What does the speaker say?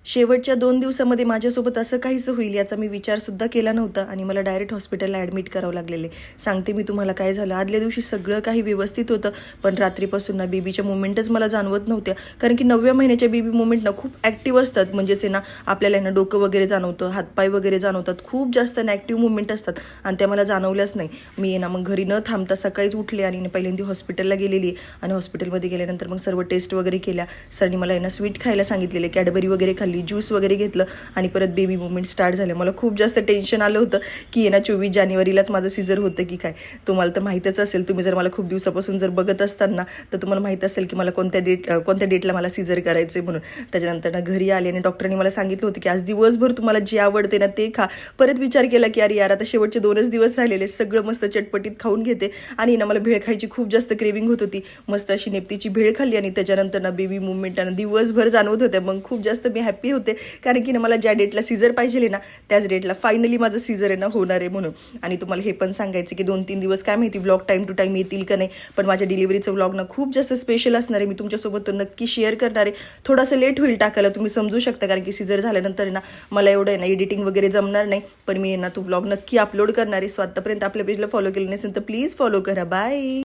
शेवटच्या 2 दिवसामध्ये माझ्यासोबत असं काहीसं होईल याचा मी विचारसुद्धा केला नव्हता आणि मला डायरेक्ट हॉस्पिटलला ॲडमिट करावं लागलेले. सांगते मी तुम्हाला काय झालं. आदल्या दिवशी सगळं काही व्यवस्थित होतं, पण रात्रीपासून ना बेबीच्या मुवमेंटच मला जाणवत नव्हत्या. कारण की 9व्या महिन्याच्या बेबी मुवमेंट ना खूप ॲक्टिव्ह असतात. म्हणजेच आहे ना, आपल्याला आहे ना डोकं वगैरे जाणवतं, हातपाय वगैरे जाणवतात. खूप जास्त ॲक्टिव्ह मुवमेंट असतात आणि त्या मला जाणवल्याच नाही. मी आहे ना मग घरी न थांबता सकाळीच उठले आणि पहिल्यांदा हॉस्पिटलला गेलेली आणि हॉस्पिटलमध्ये गेल्यानंतर मग सर्व टेस्ट वगैरे केल्या. सरांनी मला आहे ना स्वीट खायला सांगितलेले, कॅडबरी वगैरे खाल्ली, ज्यूस वगैरे घेतलं आणि परत बेबी मुवमेंट स्टार्ट झाले. मला खूप जास्त टेन्शन आलं होतं की आहे ना 24 जानेवारीलाच माझं सीझर होतं की काय. तुम्हाला तर माहीतच असेल, तुम्ही जर मला खूप दिवसापासून जर बघत असताना तर तुम्हाला माहीत असेल की मला कोणत्या डेटला मला सीझर करायचं आहे म्हणून. त्याच्यानंतर ना घरी आले आणि डॉक्टरांनी मला सांगितलं होतं की आज दिवसभर तुम्हाला जे आवडते ना ते खा. परत विचार केला की अरे यार, आता शेवटचे 2च दिवस राहिलेले, सगळं मस्त चटपटीत खाऊन घेते आणि ना मला भेळ खायची खूप जास्त क्रेविंग होत होती. मस्त अशी नेपतीची भेळ खाल्ली आणि त्याच्यानंतर ना बेबी मुवमेंट दिवसभर जाणवत होत्या. मग खूप जास्त मी हॅप्पी होते, कारण की ना मला ज्या डेटला सीझर पाहिजे ना त्याच डेटला फायनली माझं सीझर आहे ना होणार आहे म्हणून. आणि तुम्हाला हे पण सांगायचं की 2-3 दिवस काय माहिती व्लॉग टाईम टू टाईम येतील का नाही, पण माझ्या डिलिव्हरीचं व्लॉग ना खूप जास्त स्पेशल असणार आहे. मी तुमच्यासोबत तो नक्की शेअर करणार आहे. थोडासा लेट होईल टाकायला, तुम्ही समजू शकता, कारण की सीझर झाल्यानंतर ना मला एवढं आहे ना एडिटिंग वगैरे जमणार नाही. पण मी ना तो व्लॉग नक्की अपलोड करणार आहे. सो आतापर्यंत आपल्या पेजला फॉलो केलं नसेल तर प्लीज फॉलो करा. बाय.